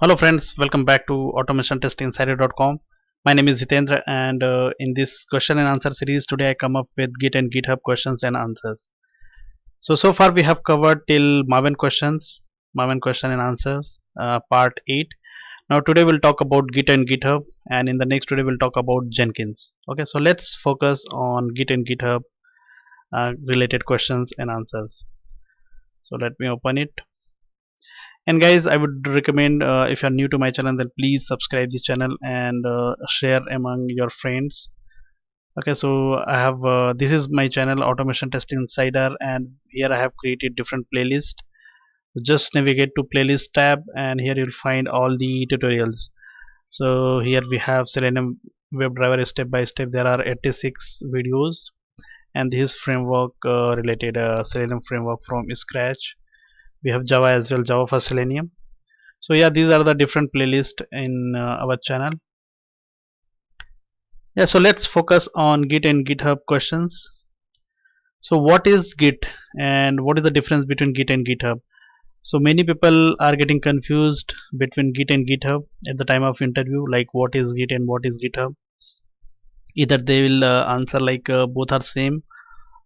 Hello friends, welcome back to automationtestinginsider.com. My name is Hitendra and in this question and answer series today I come up with Git and GitHub questions and answers. So far we have covered till Maven questions, Maven question and answers part 8. Now today we'll talk about Git and GitHub, and in the next today we'll talk about Jenkins. Okay, so let's focus on Git and GitHub related questions and answers. So let me open it. And guys, I would recommend, if you're new to my channel, then please subscribe the channel and share among your friends. Okay, so I have this is my channel Automation Testing Insider, and here I have created different playlists. Just navigate to playlist tab and here you'll find all the tutorials. So here we have Selenium WebDriver step by step. There are 86 videos, and this is framework related, Selenium framework from scratch. We have Java as well, Java for Selenium. So yeah, these are the different playlists in our channel. Yeah, so let's focus on Git and GitHub questions. So what is Git and what is the difference between Git and GitHub? So many people are getting confused between Git and GitHub at the time of interview, like what is Git and what is GitHub. Either they will answer like both are same,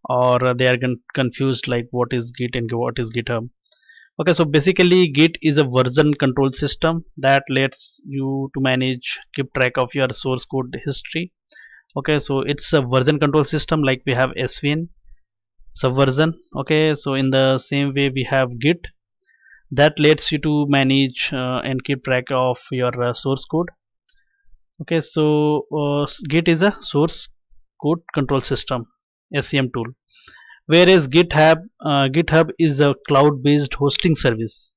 or they are confused like what is Git and what is GitHub. Okay, so basically Git is a version control system that lets you to manage, keep track of your source code history. Okay, so it's a version control system like we have SVN, subversion. Okay, so in the same way we have Git that lets you to manage and keep track of your source code. Okay, so Git is a source code control system, SCM tool, whereas GitHub is a cloud-based hosting service.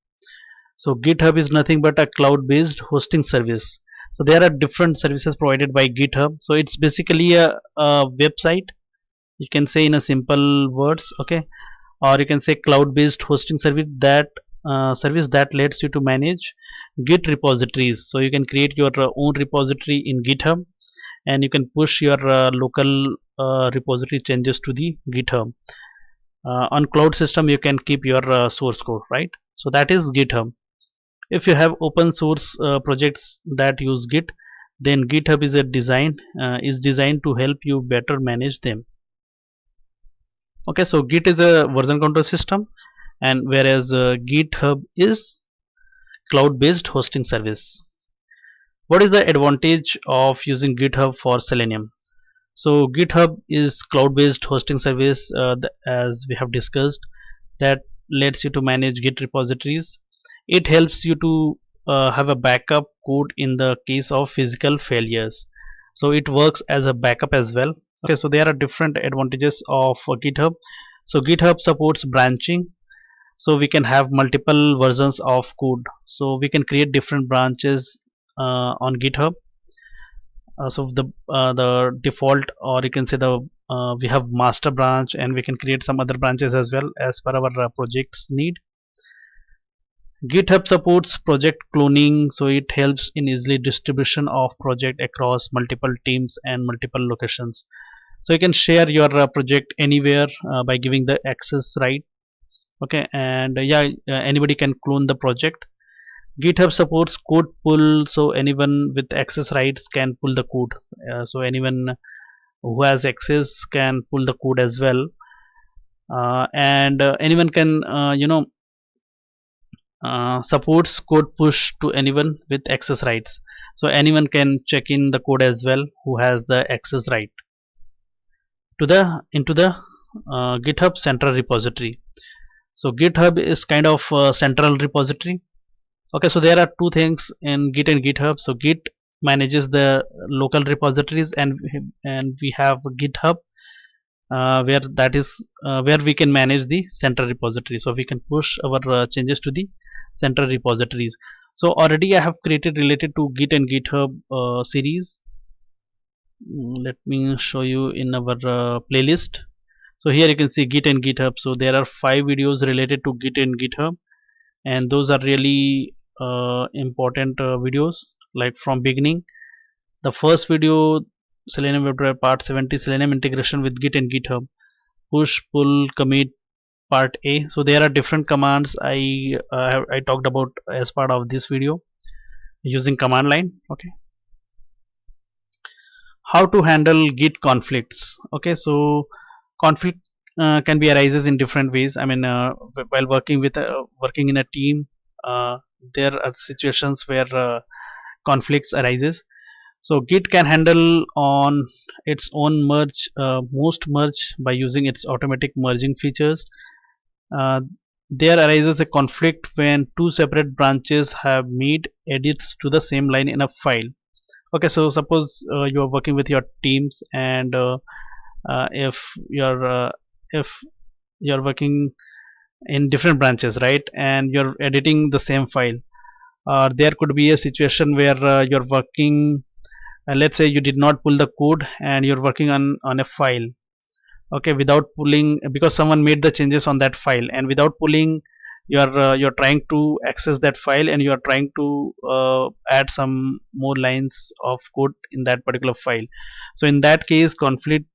So GitHub is nothing but a cloud-based hosting service. So there are different services provided by GitHub. So it's basically a website, you can say in a simple words. Okay, or you can say cloud-based hosting service that lets you to manage Git repositories. So you can create your own repository in GitHub, and you can push your local repository changes to the GitHub. On cloud system you can keep your source code, right? So that is GitHub. If you have open source projects that use Git, then GitHub is designed to help you better manage them. Okay, so Git is a version control system, and whereas GitHub is cloud based hosting service. What is the advantage of using GitHub for Selenium? So GitHub is cloud-based hosting service, as we have discussed, that lets you to manage Git repositories. It helps you to have a backup code in the case of physical failures. So it works as a backup as well. Okay, so there are different advantages of GitHub. So GitHub supports branching. So we can have multiple versions of code. So we can create different branches on GitHub. So the default, or you can say the we have master branch, and we can create some other branches as well as per our project's need. GitHub supports project cloning, so it helps in easily distribution of project across multiple teams and multiple locations. So you can share your project anywhere by giving the access right. Okay, and yeah, anybody can clone the project. GitHub supports code pull, so anyone with access rights can pull the code. So anyone who has access can pull the code as well, and anyone can supports code push to anyone with access rights. So anyone can check in the code as well who has the access right to the into the GitHub central repository. So GitHub is kind of a central repository. Okay, so there are two things in Git and GitHub. So Git manages the local repositories, and we have GitHub, where that is where we can manage the central repository. So we can push our changes to the central repositories. So already I have created related to Git and GitHub series. Let me show you in our playlist. So here you can see Git and GitHub. So there are 5 videos related to Git and GitHub, and those are really important videos, like from beginning. The first video, Selenium WebDriver part 70, Selenium integration with Git and GitHub, push pull commit part A. So there are different commands I talked about as part of this video. using command line. Okay, how to handle git conflicts. Okay, so conflict can be arises in different ways. I mean, while working in a team, there are situations where conflicts arises. So git can handle on its own most merge by using its automatic merging features. uh, there arises a conflict when two separate branches have made edits to the same line in a file. Okay, so suppose you are working with your teams, and if if you're working in different branches, right, and you're editing the same file, there could be a situation where you're working, let's say you did not pull the code and you're working on a file. Okay, without pulling, because someone made the changes on that file, and without pulling, you're trying to access that file, and you're trying to add some more lines of code in that particular file. So in that case, conflict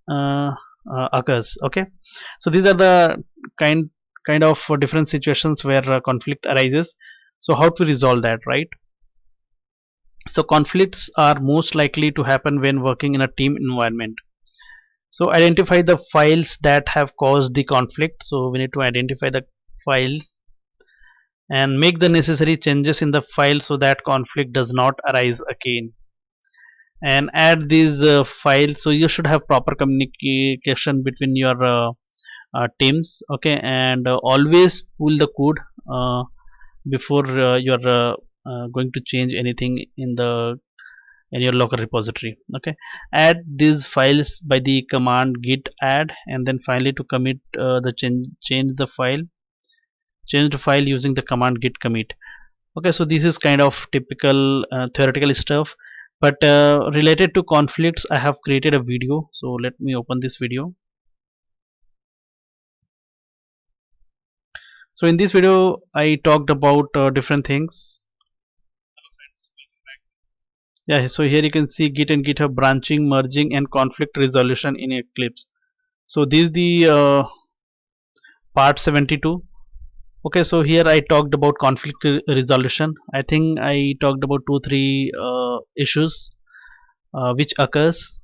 uh, occurs. Okay, so these are the kind of different situations where conflict arises. So how to resolve that, right? So conflicts are most likely to happen when working in a team environment. So identify the files that have caused the conflict. So we need to identify the files and make the necessary changes in the file so that conflict does not arise again, and add these files. So you should have proper communication between your teams. Okay, and always pull the code before you're going to change anything in your local repository. Okay, add these files by the command git add, and then finally to commit the change the file using the command git commit. Okay, so this is kind of typical theoretical stuff, but related to conflicts I have created a video. So let me open this video. So in this video I talked about different things. Yeah, so here you can see git and github branching, merging, and conflict resolution in Eclipse. So this is the part 72. Okay, so here I talked about conflict resolution. I think I talked about 2 3 issues which occurs.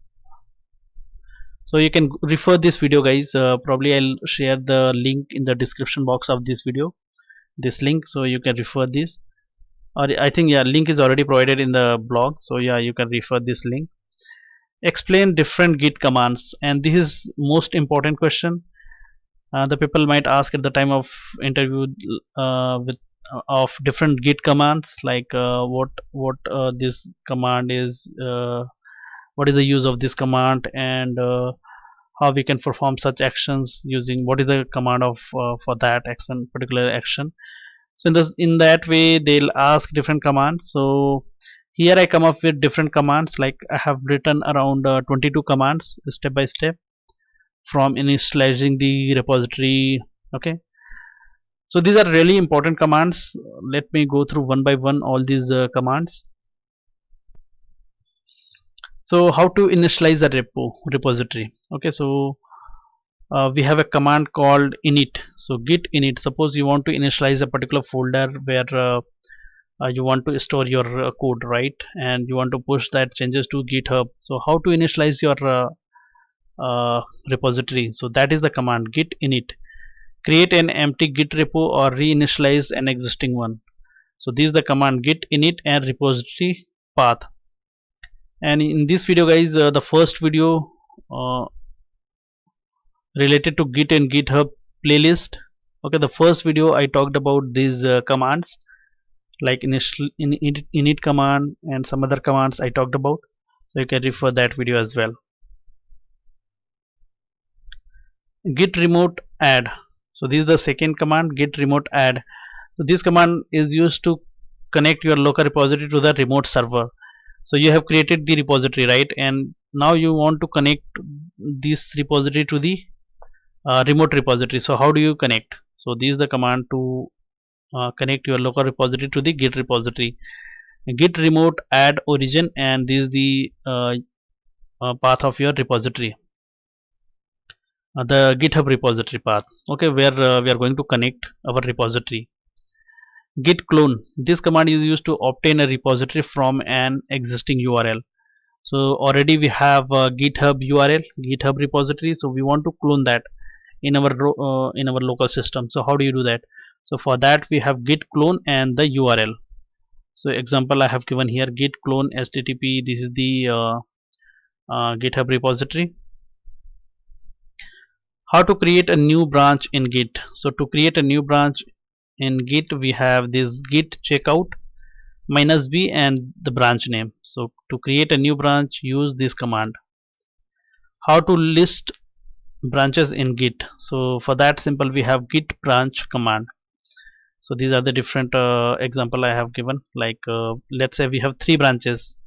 So you can refer this video, guys. Probably I'll share the link in the description box of this video, this link, so you can refer this. Or I think, yeah, link is already provided in the blog, so yeah, you can refer this link. Explain different git commands, and this is most important question. The people might ask at the time of interview with of different git commands, like what this command is, what is the use of this command, and how we can perform such actions using what is the command of for that action, particular action. So in that way they'll ask different commands. So here I come up with different commands, like I have written around 22 commands step by step from initializing the repository. Okay, so these are really important commands. Let me go through one by one all these commands. So how to initialize a repository. Okay, so we have a command called init. So git init, suppose you want to initialize a particular folder where you want to store your code, right, and you want to push that changes to GitHub. So how to initialize your repository? So that is the command git init. Create an empty git repo or reinitialize an existing one. So this is the command git init and repository path. And in this video, guys, the first video uh, related to git and GitHub playlist. Okay, the first video I talked about these commands, like init command and some other commands I talked about, so you can refer that video as well. Git remote add. So this is the second command, git remote add. So this command is used to connect your local repository to the remote server. So you have created the repository, right, and now you want to connect this repository to the remote repository. So how do you connect? So this is the command to connect your local repository to the git repository. Git remote add origin, and this is the path of your repository, the GitHub repository path. Okay, where we are going to connect our repository. Git clone, this command is used to obtain a repository from an existing URL. So already we have a GitHub URL, GitHub repository, so we want to clone that in our local system. So how do you do that? So for that we have git clone and the URL. So example I have given here, git clone http, this is the GitHub repository. How to create a new branch in Git? So to create a new branch in Git, we have this git checkout -b and the branch name. So to create a new branch, use this command. How to list branches in Git? So for that simple, we have git branch command. So these are the different example I have given. Like let's say we have 3 branches: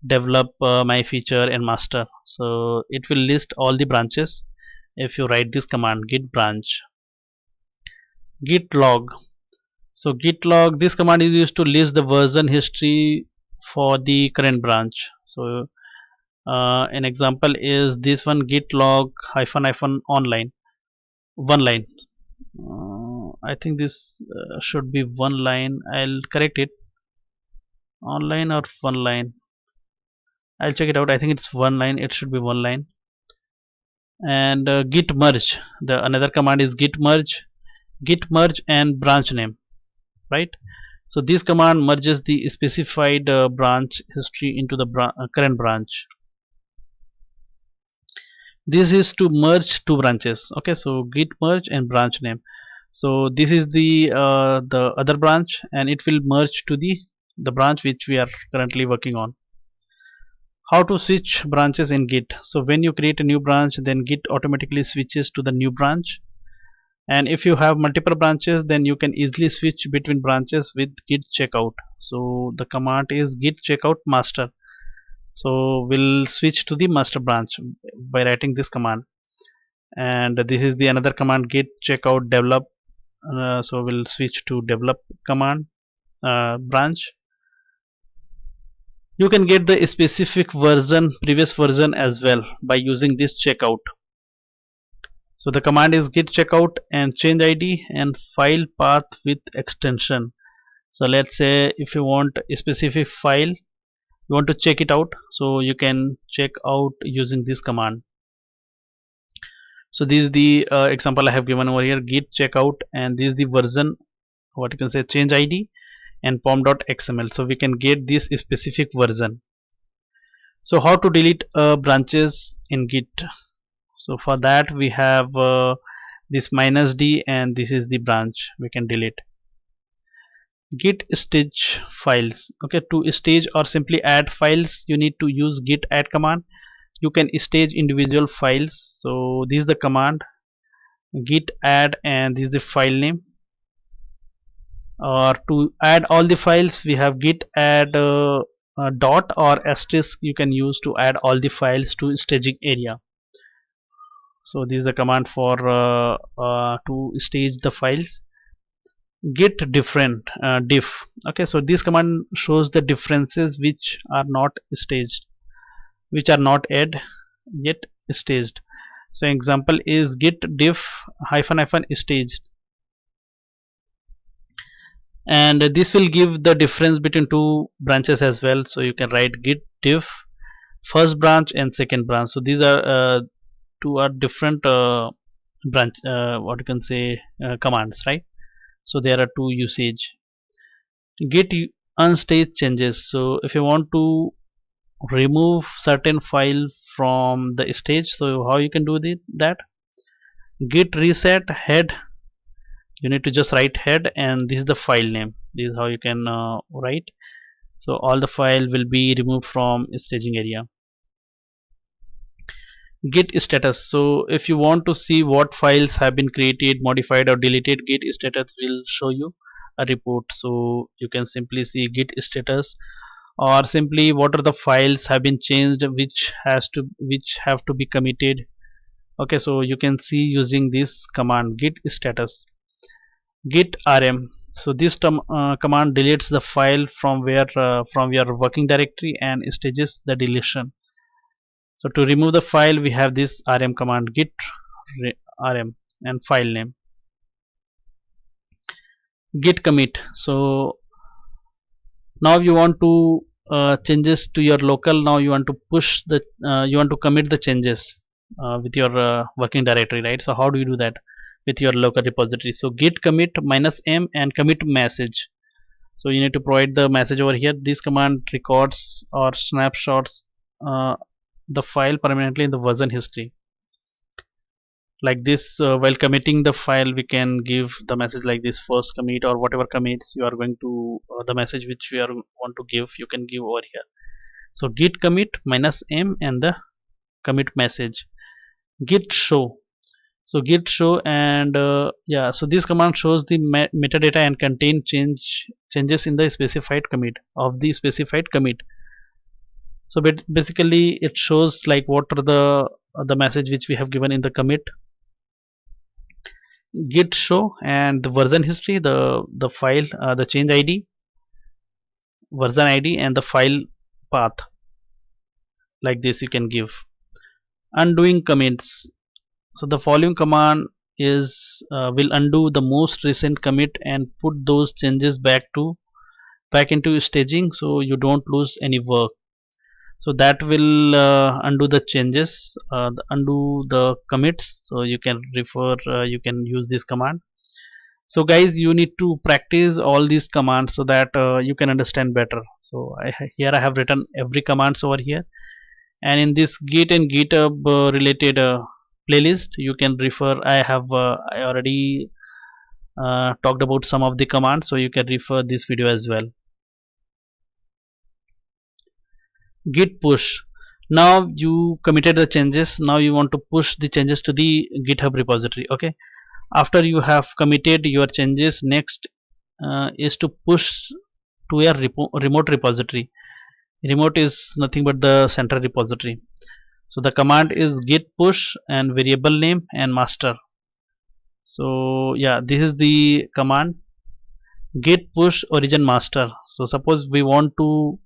develop, my feature, and master. So it will list all the branches if you write this command git branch. Git log. So git log, this command is used to list the version history for the current branch. So an example is this one, git log hyphen hyphen online, one line. I think this should be one line. I'll correct it. Online or one line. I'll check it out. I think it's one line. It should be one line. And git merge. The another command is git merge and branch name, right? So this command merges the specified branch history into the current branch. This is to merge two branches. Okay, so git merge and branch name. So this is the other branch, and it will merge to the branch which we are currently working on. How to switch branches in Git? So when you create a new branch, then Git automatically switches to the new branch. And if you have multiple branches, then you can easily switch between branches with git checkout. So the command is git checkout master. So we'll switch to the master branch by writing this command. And this is the another command, git checkout develop. So we'll switch to develop command branch. You can get the specific version, previous version as well, by using this checkout. So the command is git checkout and change id and file path with extension. So let's say if you want a specific file, you want to check it out, so you can check out using this command. So this is the example I have given over here, git checkout, and this is the version, what you can say, change id and pom.xml. So we can get this specific version. So how to delete branches in Git? So for that we have this -d, and this is the branch we can delete. Git stage files. Okay, to stage or simply add files, you need to use git add command. You can stage individual files. So this is the command, git add, and this is the file name. Or to add all the files, we have git add dot or asterisk. You can use to add all the files to staging area. So this is the command for to stage the files. Git different diff. Okay, so this command shows the differences which are not staged, which are not add yet staged. So example is git diff hyphen hyphen staged, and this will give the difference between two branches as well. So you can write git diff first branch and second branch. So these are two are different branch, what you can say, commands, right? So there are two usage. Git unstage changes. So if you want to remove certain file from the stage, so how you can do that? Git reset head. You need to just write head, and this is the file name. This is how you can write. So all the file will be removed from staging area. Git status. So if you want to see what files have been created, modified, or deleted, git status will show you a report. So you can simply see git status, or simply what are the files have been changed, which have to be committed. Okay, so you can see using this command git status. Git rm. So this command deletes the file from your working directory and stages the deletion. So to remove the file, we have this rm command, git rm and file name. git commit. So now you want to changes to your local. Now you want to push the you want to commit the changes with your working directory, right? So how do you do that with your local repository? So git commit minus m and commit message. So you need to provide the message over here. This command records or snapshots the file permanently in the version history. Like this, while committing the file, we can give the message like this: first commit, or whatever commits you are going to the message which we are want to give, you can give over here. So git commit minus m and the commit message. Git show. So git show, and yeah, so this command shows the metadata and contain changes in the specified commit of the specified commit. So basically it shows like what are the message which we have given in the commit. Git show and the version history, the file, the change id, version id, and the file path. Like this you can give. Undoing commits. So the following command is will undo the most recent commit and put those changes back into staging, so you don't lose any work. So that will undo the changes, undo the commits. So you can refer, you can use this command. So guys, you need to practice all these commands so that you can understand better. So here I have written every commands over here, and in this git and github related playlist you can refer. I already talked about some of the commands, so you can refer this video as well. Git push. Now you committed the changes, now you want to push the changes to the github repository. Okay, after you have committed your changes, next is to push to a remote repository. Remote is nothing but the central repository. So the command is git push and variable name and master. So yeah, this is the command, git push origin master. So suppose we want to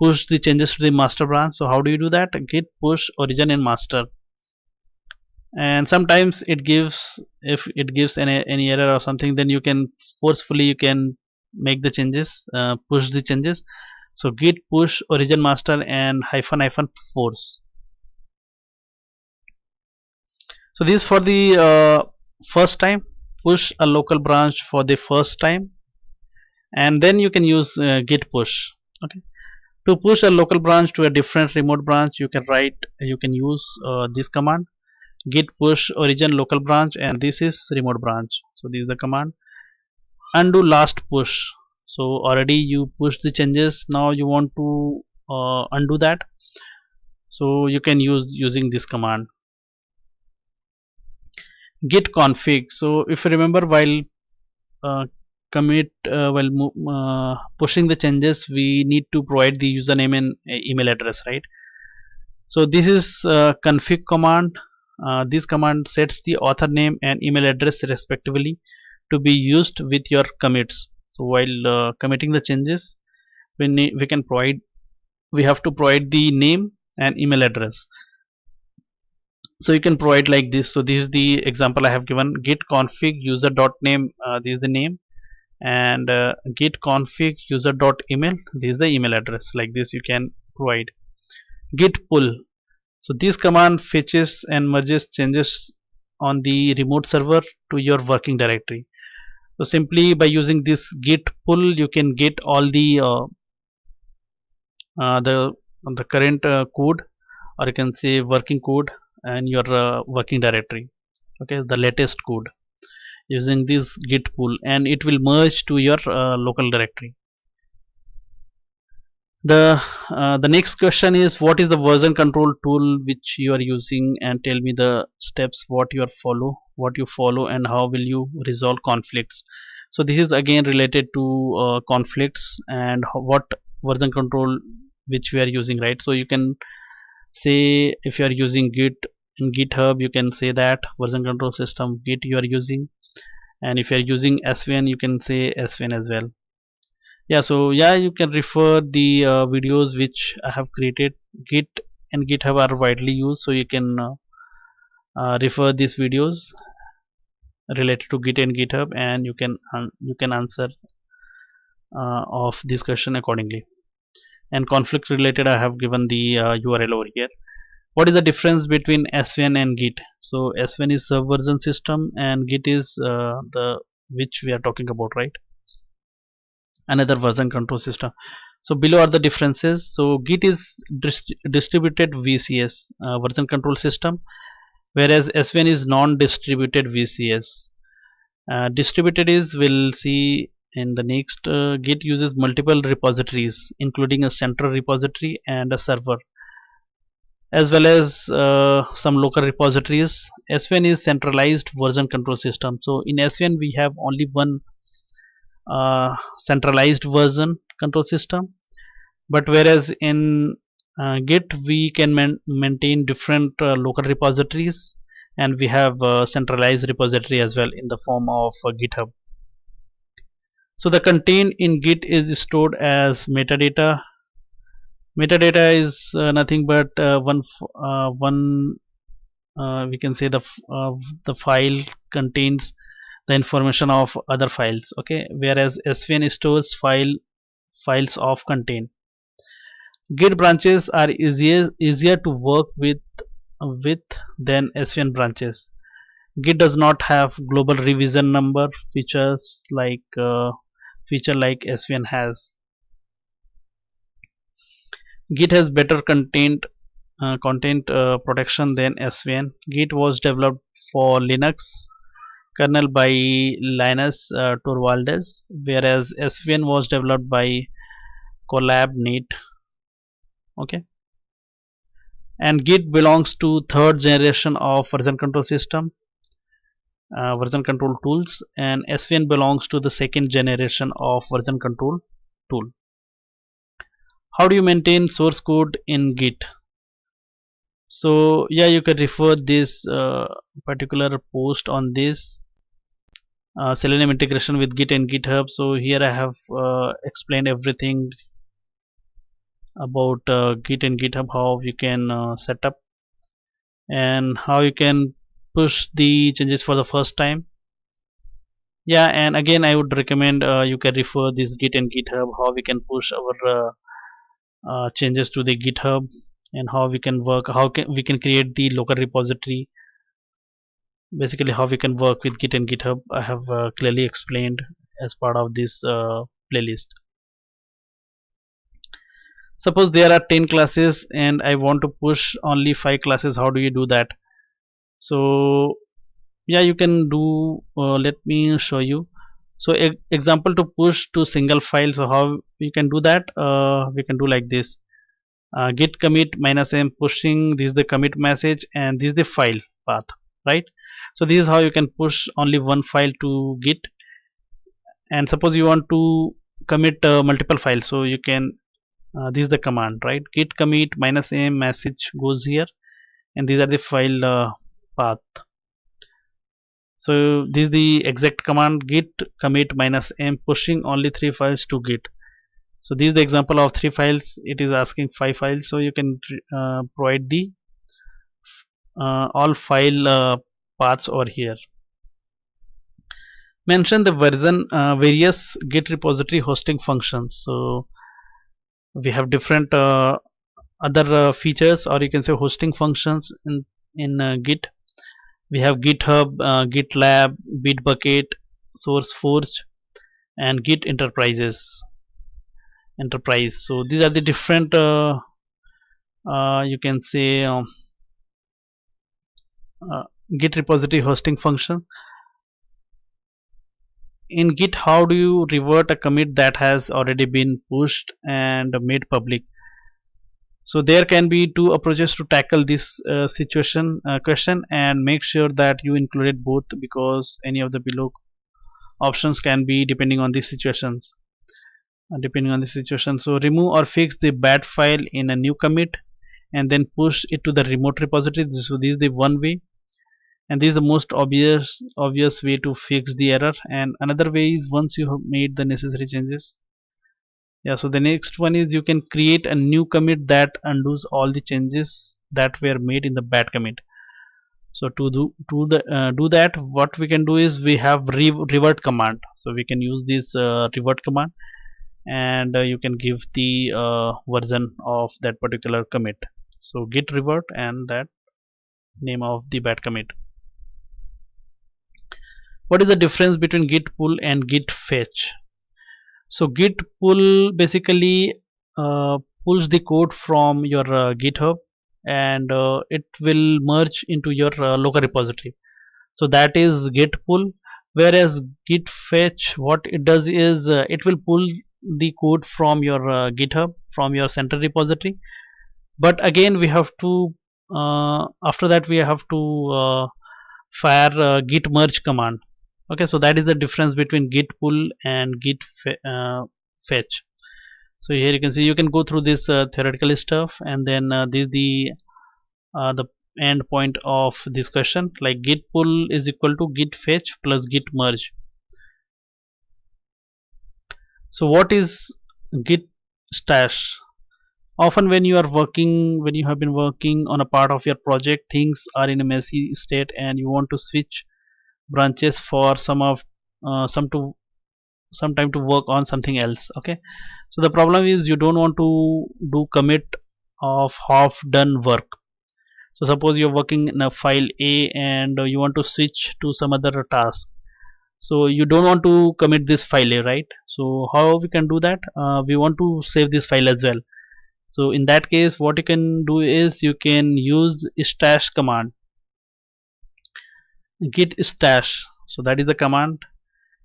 push the changes to the master branch, so how do you do that? Git push origin and master. And sometimes it gives, if it gives any error or something, then you can forcefully you can make the changes, push the changes. So git push origin master and hyphen hyphen force. So this for the first time, push a local branch for the first time, and then you can use git push. Okay, to push a local branch to a different remote branch, you can write, you can use this command, git push origin local branch, and this is remote branch. So this is the command. Undo last push. So already you push the changes, now you want to undo that, so you can use using this command. Git config. So if you remember, while uh, commit while pushing the changes, we need to provide the username and email address, right? So this is config command. This command sets the author name and email address respectively to be used with your commits. So while committing the changes, we can provide, we have to provide the name and email address. So you can provide like this. So this is the example I have given: git config user dot name, this is the name, and git config user dot email, this is the email address. Like this you can provide. Git pull. So this command fetches and merges changes on the remote server to your working directory. So simply by using this git pull, you can get all uh, the the current code, or you can say working code, and your working directory. Okay, the latest code using this git pull, and it will merge to your local directory. The next question is, what is the version control tool which you are using, and tell me the steps what you follow, and how will you resolve conflicts. So this is again related to conflicts and what version control which we are using, right? So you can say, if you are using git in github, you can say that version control system git you are using, and if you are using svn, you can say svn as well. Yeah, so yeah, you can refer the videos which I have created. Git and github are widely used, so you can refer these videos. related to Git and GitHub, and you can answer of this question accordingly. And conflict related, I have given the URL over here. What is the difference between SVN and Git? So SVN is subversion system, and Git is the which we are talking about, right? Another version control system. So below are the differences. So Git is distributed VCS version control system, whereas SVN is non-distributed VCS. Distributed is, we'll see in the next. Git uses multiple repositories, including a central repository and a server, as well as some local repositories. SVN is centralized version control system. So in SVN we have only one centralized version control system, but whereas in Git we can maintain different local repositories, and we have centralized repository as well in the form of GitHub. So the content in Git is stored as metadata. Metadata is nothing but one we can say the file contains the information of other files, okay, whereas SVN stores files of content. Git branches are easier to work with than SVN branches. Git does not have global revision number feature like SVN has. Git has better content protection than SVN. Git was developed for Linux kernel by Linus Torvalds, whereas SVN was developed by CollabNet. Okay, and Git belongs to third generation of version control system, version control tools, and SVN belongs to the second generation of version control tool. How do you maintain source code in Git? So yeah, you can refer this particular post on this Selenium integration with Git and GitHub. So here I have explained everything about Git and GitHub, how you can set up and how you can push the changes for the first time. Yeah, and again I would recommend you can refer this Git and GitHub, how we can push our changes to the GitHub, and how we can work, we can create the local repository. Basically how we can work with Git and GitHub, I have clearly explained as part of this playlist. Suppose there are 10 classes and I want to push only 5 classes. How do you do that? So yeah, you can do let me show you. So example, to push to single file, so how you can do that, we can do like this. Git commit -m pushing, this is the commit message and this is the file path, right? So this is how you can push only one file to Git. And suppose you want to commit multiple files, so you can this is the command, right? Git commit -m message goes here, and these are the file path. So this is the exact command, git commit -m pushing only 3 files to Git. So this is the example of 3 files. It is asking 5 files, so you can provide the all file paths over here. Mention the various Git repository hosting functions. So we have different other features, or you can say hosting functions in Git. We have GitHub, GitLab, Bitbucket, SourceForge, and Git Enterprise. So these are the different you can say Git repository hosting function. In Git, how do you revert a commit that has already been pushed and made public? So there can be two approaches to tackle this question, and make sure that you included both, because any of the below options can be depending on the situations. So remove or fix the bad file in a new commit and then push it to the remote repository. So this is the one way, and this is the most obvious way to fix the error. And another way is, once you have made the necessary changes, yeah, so the next one is you can create a new commit that undoes all the changes that were made in the bad commit. So do that, what we can do is we have revert command. So we can use this revert command, and you can give the version of that particular commit. So git revert and that name of the bad commit. What is the difference between git pull and git fetch? So git pull basically pulls the code from your github, and it will merge into your local repository. So that is git pull. Whereas git fetch, what it does is it will pull the code from your github, from your central repository. But again we have to after that we have to fire git merge command. Okay, so that is the difference between git pull and fetch. So here you can see, you can go through this theoretical stuff, and then this is the end point of this question, like git pull is equal to git fetch plus git merge. So what is git stash? Often when you are working, when you have been working on a part of your project, things are in a messy state and you want to switch branches for some time to work on something else. Okay, so the problem is you don't want to do commit of half done work. So suppose you're working in a file A and you want to switch to some other task, so you don't want to commit this file A, right? So how we can do that? We want to save this file as well. So in that case what you can do is you can use stash command, git stash. So that is the command,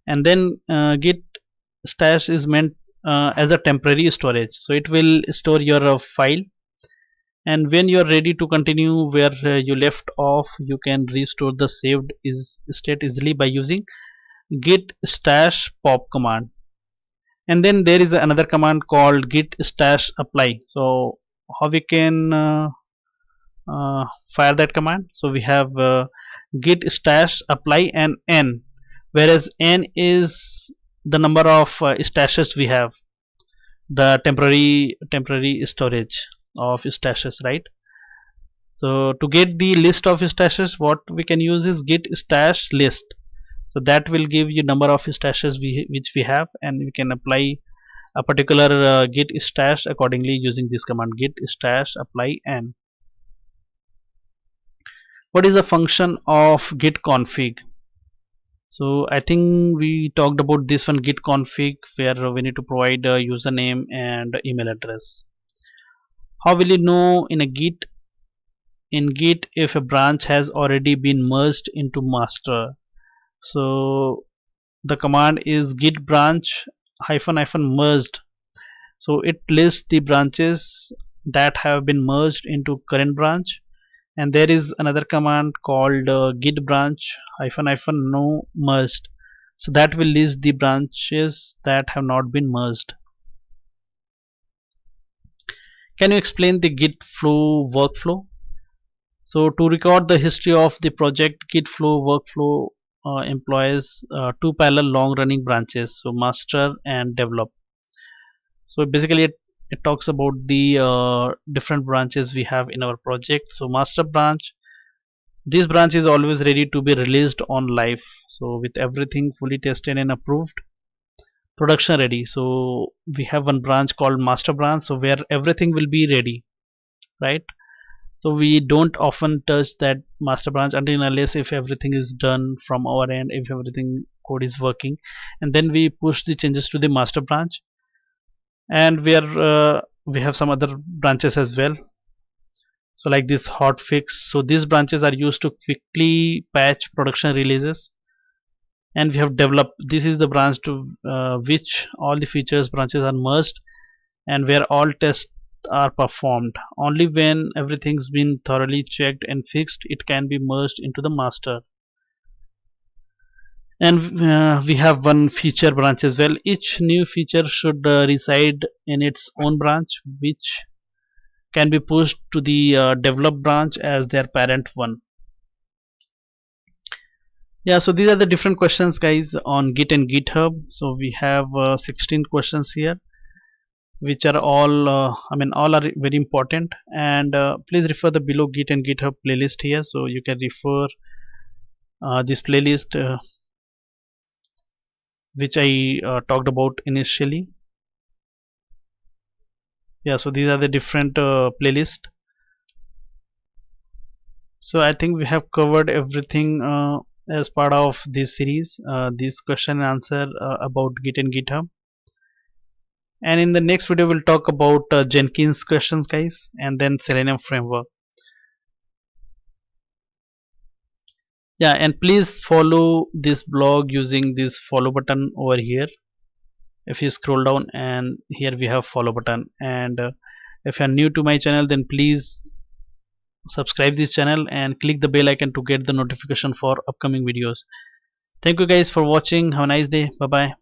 and then git stash is meant as a temporary storage. So it will store your file, and when you are ready to continue where you left off, you can restore the saved state easily by using git stash pop command. And then there is another command called git stash apply. So how we can fire that command? So we have git stash apply and n, whereas n is the number of stashes we have, the temporary storage of stashes, right? So to get the list of stashes, what we can use is git stash list. So that will give you number of stashes which we have, and we can apply a particular git stash accordingly using this command git stash apply n. What is the function of git config? So I think we talked about this one, git config, where we need to provide a username and email address. How will you know in git if a branch has already been merged into master? So the command is git branch hyphen merged. So it lists the branches that have been merged into current branch. And there is another command called git branch hyphen no merged. So that will list the branches that have not been merged. Can you explain the git flow workflow? So to record the history of the project, git flow workflow employs two parallel long running branches, so master and develop. So basically it talks about the different branches we have in our project. So master branch, this branch is always ready to be released on live, so with everything fully tested and approved, production ready. So we have one branch called master branch, so where everything will be ready, right? So we don't often touch that master branch until unless if everything is done from our end, if everything code is working, and then we push the changes to the master branch. And we have some other branches as well, so like this hotfix. So these branches are used to quickly patch production releases. And we have developed, this is the branch to which all the features branches are merged, and where all tests are performed. Only when everything's been thoroughly checked and fixed, it can be merged into the master. And we have one feature branch as well. Each new feature should reside in its own branch, which can be pushed to the develop branch as their parent one. Yeah, so these are the different questions, guys, on git and github. So we have 16 questions here. which are all all are very important. And please refer the below Git and GitHub playlist here, so you can refer this playlist which I talked about initially. Yeah, so these are the different playlist. So I think we have covered everything as part of this series, this question and answer about Git and GitHub. And in the next video we'll talk about Jenkins questions, guys, and then Selenium framework. Yeah, and please follow this blog using this follow button over here. If you scroll down, and here we have follow button. And if you are new to my channel, then please subscribe this channel and click the bell icon to get the notification for upcoming videos. Thank you guys for watching. Have a nice day. Bye bye.